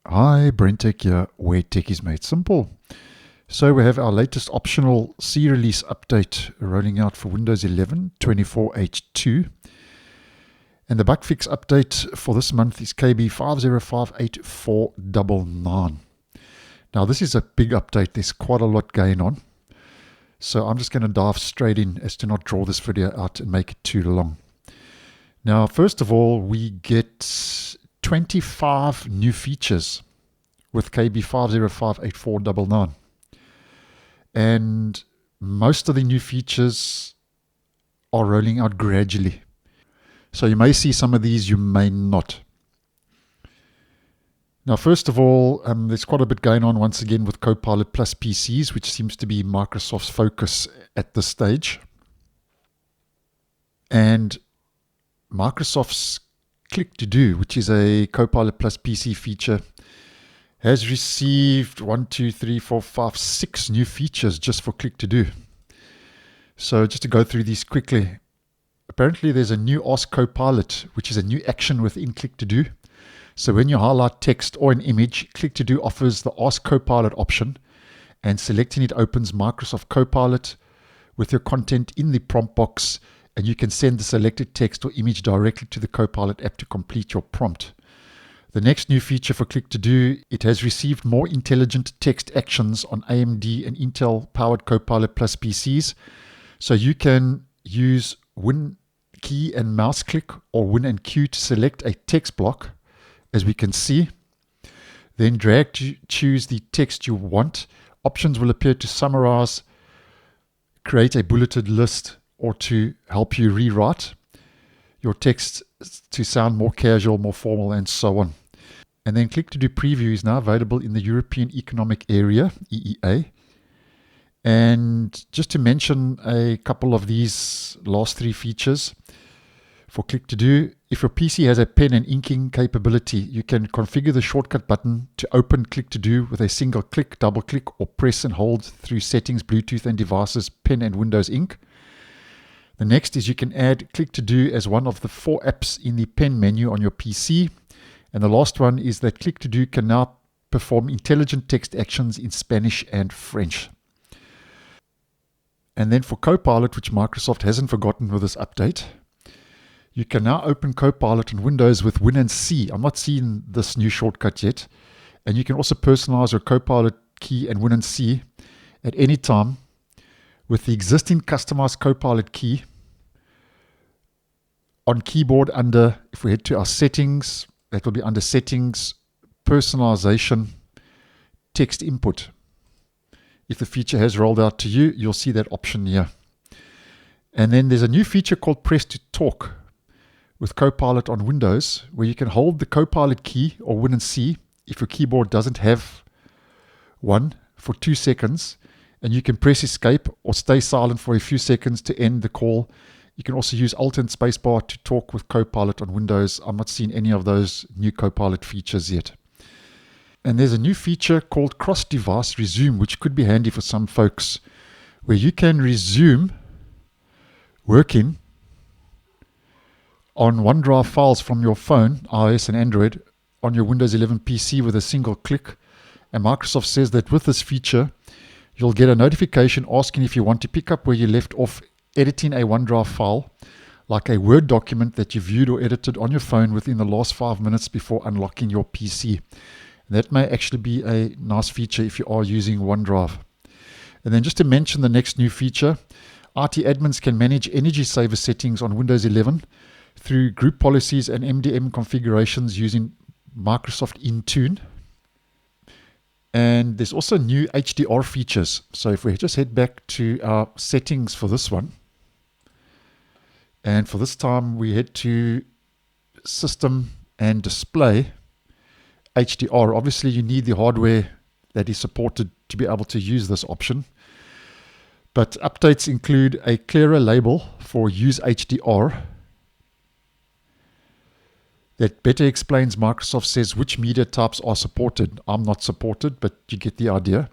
Hi, BrenTech here, where tech is made simple. So we have our latest optional C release update rolling out for Windows 11 24H2. And the bug fix update for this month is KB5058499. Now this is a big update, there's quite a lot going on. So I'm just going to dive straight in as to not draw this video out and make it too long. Now first of all, we get 25 new features with KB5058499. And most of the new features are rolling out gradually. So you may see some of these, you may not. Now, first of all, there's quite a bit going on once again with Copilot PCs, which seems to be Microsoft's focus at this stage. And Microsoft's Click to Do, which is a Copilot PC feature, has received 6 new features just for Click to Do. So just to go through these quickly, apparently there's a new Ask Copilot, which is a new action within Click to Do. So when you highlight text or an image, Click to Do offers the Ask Copilot option, and selecting it opens Microsoft Copilot with your content in the prompt box, and you can send the selected text or image directly to the Copilot app to complete your prompt. The next new feature for Click to Do, it has received more intelligent text actions on AMD and Intel powered Copilot PCs. So you can use Win key and mouse click or Win and Q to select a text block, as we can see. Then drag to choose the text you want. Options will appear to summarize, create a bulleted list, or to help you rewrite your text to sound more casual, more formal, and so on. And then Click to Do Preview is now available in the European Economic Area, EEA. And just to mention a couple of these last 3 features for Click to Do, if your PC has a pen and inking capability, you can configure the shortcut button to open Click to Do with a single click, double click, or press and hold through Settings, Bluetooth and Devices, Pen and Windows Ink. The next is you can add Click to Do as one of the 4 apps in the pen menu on your PC. And the last one is that Click to Do can now perform intelligent text actions in Spanish and French. And then for Copilot, which Microsoft hasn't forgotten with this update, you can now open Copilot on Windows with Win and C. I'm not seeing this new shortcut yet. And you can also personalize your Copilot key and Win and C at any time with the existing customized Copilot key on keyboard under, if we head to our settings, that will be under settings, personalization, text input. If the feature has rolled out to you, you'll see that option here. And then there's a new feature called Press to Talk with Copilot on Windows, where you can hold the Copilot key or Win and C if your keyboard doesn't have one for 2 seconds. And you can press escape or stay silent for a few seconds to end the call. You can also use Alt and Spacebar to talk with Copilot on Windows. I'm not seeing any of those new Copilot features yet. And there's a new feature called Cross-Device Resume, which could be handy for some folks, where you can resume working on OneDrive files from your phone, iOS and Android, on your Windows 11 PC with a single click. And Microsoft says that with this feature, you'll get a notification asking if you want to pick up where you left off editing a OneDrive file, like a Word document that you viewed or edited on your phone within the last 5 minutes before unlocking your PC. And that may actually be a nice feature if you are using OneDrive. And then just to mention the next new feature, IT admins can manage energy saver settings on Windows 11 through group policies and MDM configurations using Microsoft Intune. And there's also new HDR features. So if we just head back to our settings for this one, and for this time we head to System and Display, HDR. Obviously you need the hardware that is supported to be able to use this option. But updates include a clearer label for Use HDR that better explains, Microsoft says, which media types are supported. I'm not supported, but you get the idea.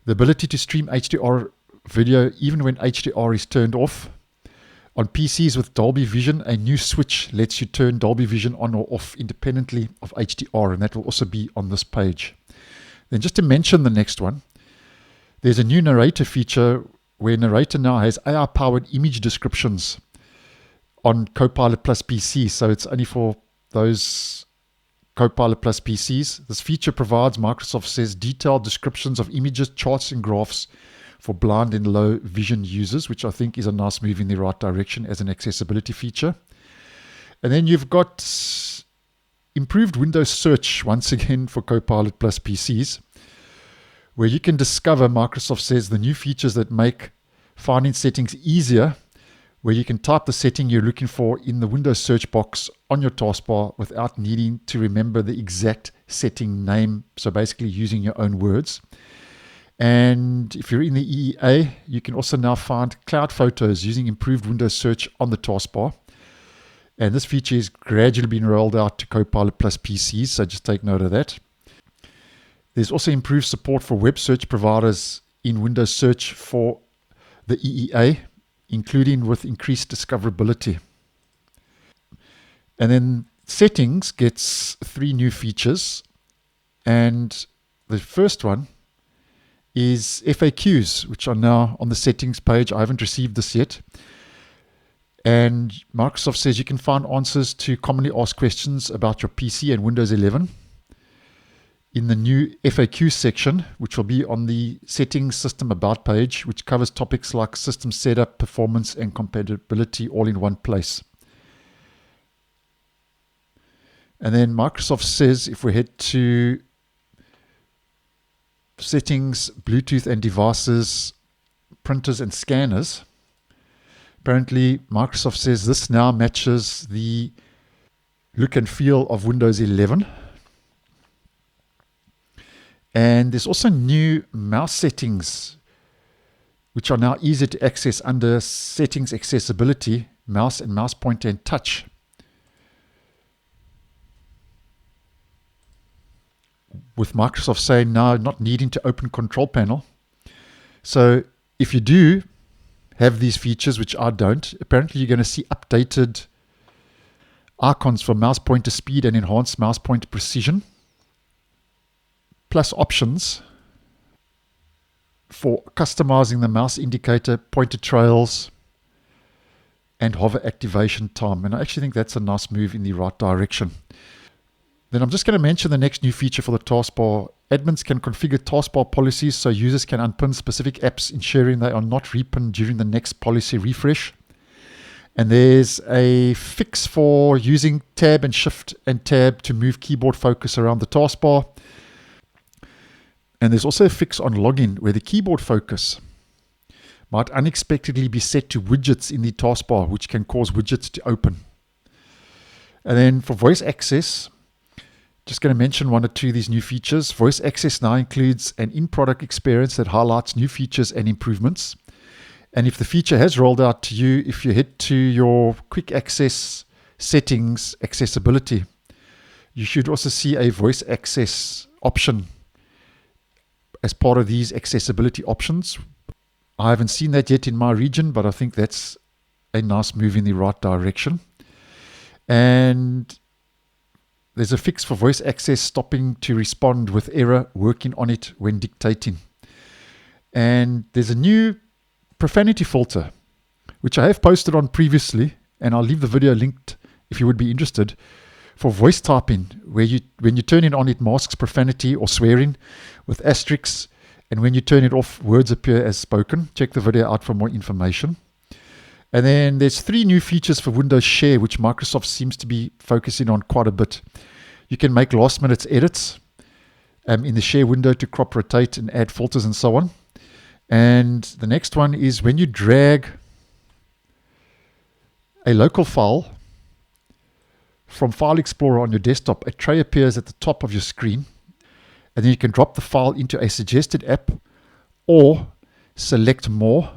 The ability to stream HDR video even when HDR is turned off. On PCs with Dolby Vision, a new switch lets you turn Dolby Vision on or off independently of HDR, and that will also be on this page. Then just to mention the next one, there's a new Narrator feature where Narrator now has AI-powered image descriptions on Copilot Plus PCs, so it's only for those Copilot Plus PCs. This feature provides, Microsoft says, detailed descriptions of images, charts, and graphs for blind and low vision users, which I think is a nice move in the right direction as an accessibility feature. And then you've got improved Windows search once again for Copilot Plus PCs, where you can discover, Microsoft says, the new features that make finding settings easier, where you can type the setting you're looking for in the Windows search box on your taskbar without needing to remember the exact setting name, so basically using your own words. And if you're in the EEA, you can also now find cloud photos using improved Windows search on the taskbar. And this feature is gradually being rolled out to Copilot Plus PCs, so just take note of that. There's also improved support for web search providers in Windows search for the EEA, including with increased discoverability. And then settings gets 3 new features. And the first one is FAQs, which are now on the settings page. I haven't received this yet. And Microsoft says you can find answers to commonly asked questions about your PC and Windows 11 in the new FAQ section, which will be on the settings system about page, which covers topics like system setup, performance, and compatibility all in one place. And then Microsoft says if we head to settings, Bluetooth and devices, printers and scanners, apparently Microsoft says this now matches the look and feel of Windows 11. And there's also new mouse settings, which are now easier to access under settings accessibility, mouse and mouse pointer and touch. With Microsoft saying now not needing to open control panel. So if you do have these features, which I don't, apparently you're going to see updated icons for mouse pointer speed and enhanced mouse pointer precision, plus options for customizing the mouse indicator, pointer trails, and hover activation time. And I actually think that's a nice move in the right direction. Then I'm just going to mention the next new feature for the taskbar. Admins can configure taskbar policies so users can unpin specific apps, ensuring they are not repinned during the next policy refresh. And there's a fix for using tab and shift and tab to move keyboard focus around the taskbar. And there's also a fix on login where the keyboard focus might unexpectedly be set to widgets in the taskbar, which can cause widgets to open. And then for voice access, just going to mention 1 or 2 of these new features. Voice access now includes an in-product experience that highlights new features and improvements. And if the feature has rolled out to you, if you head to your quick access settings, accessibility, you should also see a voice access option as part of these accessibility options. I haven't seen that yet in my region, but I think that's a nice move in the right direction. And there's a fix for voice access stopping to respond with error, working on it when dictating. And there's a new profanity filter, which I have posted on previously, and I'll leave the video linked if you would be interested, for voice typing, where when you turn it on, it masks profanity or swearing with asterisks, and when you turn it off, words appear as spoken. Check the video out for more information. And then there's 3 new features for Windows Share, which Microsoft seems to be focusing on quite a bit. You can make last-minute edits in the Share window to crop, rotate, and add filters and so on. And the next one is when you drag a local file from File Explorer on your desktop, a tray appears at the top of your screen, and then you can drop the file into a suggested app or select More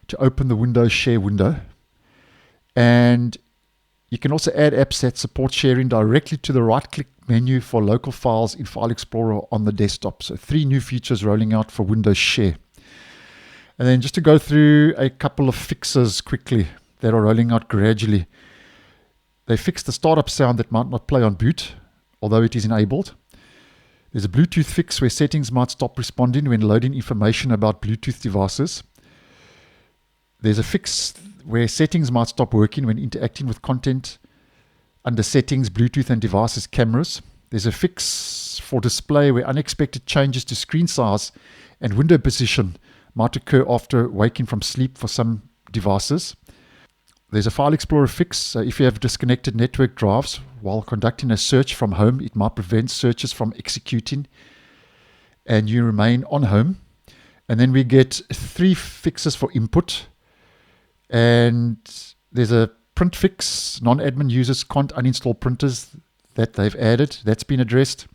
to open the Windows Share window. And you can also add apps that support sharing directly to the right-click menu for local files in File Explorer on the desktop. So 3 new features rolling out for Windows Share. And then just to go through a couple of fixes quickly that are rolling out gradually. They fixed the startup sound that might not play on boot, although it is enabled. There's a Bluetooth fix where settings might stop responding when loading information about Bluetooth devices. There's a fix where settings might stop working when interacting with content under settings, Bluetooth and devices cameras. There's a fix for display where unexpected changes to screen size and window position might occur after waking from sleep for some devices. There's a File Explorer fix. So if you have disconnected network drives while conducting a search from home, it might prevent searches from executing and you remain on home. And then we get 3 fixes for input. And there's a print fix. Non-admin users can't uninstall printers that they've added. That's been addressed.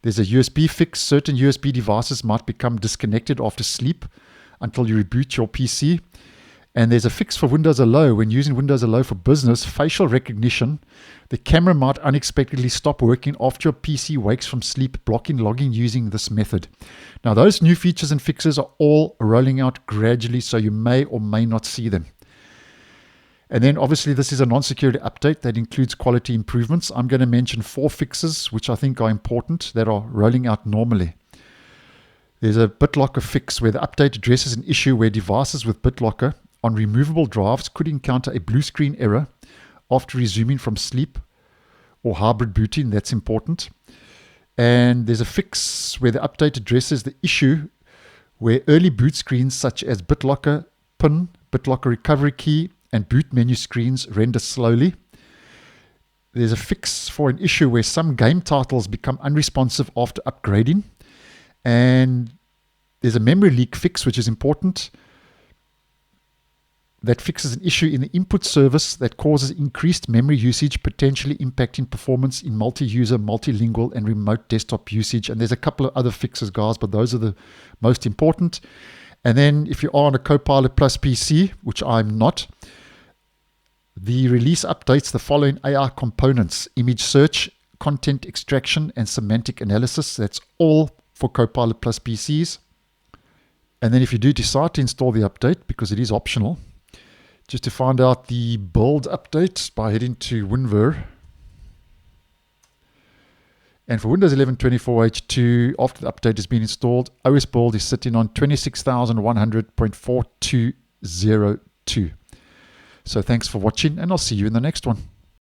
There's a USB fix. Certain USB devices might become disconnected after sleep until you reboot your PC. And there's a fix for Windows Hello. When using Windows Hello for business, facial recognition, the camera might unexpectedly stop working after your PC wakes from sleep, blocking logging using this method. Now, those new features and fixes are all rolling out gradually, so you may or may not see them. And then obviously this is a non-security update that includes quality improvements. I'm going to mention 4 fixes which I think are important that are rolling out normally. There's a BitLocker fix where the update addresses an issue where devices with BitLocker on removable drives could encounter a blue screen error after resuming from sleep or hybrid booting. That's important. And there's a fix where the update addresses the issue where early boot screens such as BitLocker PIN, BitLocker recovery key, and boot menu screens render slowly. There's a fix for an issue where some game titles become unresponsive after upgrading. And there's a memory leak fix, which is important, that fixes an issue in the input service that causes increased memory usage, potentially impacting performance in multi-user, multilingual, and remote desktop usage. And there's a couple of other fixes, guys, but those are the most important. And then if you are on a Copilot Plus PC, which I'm not, the release updates the following AI components: image search, content extraction, and semantic analysis. That's all for Copilot Plus PCs. And then if you do decide to install the update, because it is optional, just to find out the build update by heading to WinVer. And for Windows 11 24H2, after the update has been installed, OS build is sitting on 26,100.4202. So thanks for watching, and I'll see you in the next one.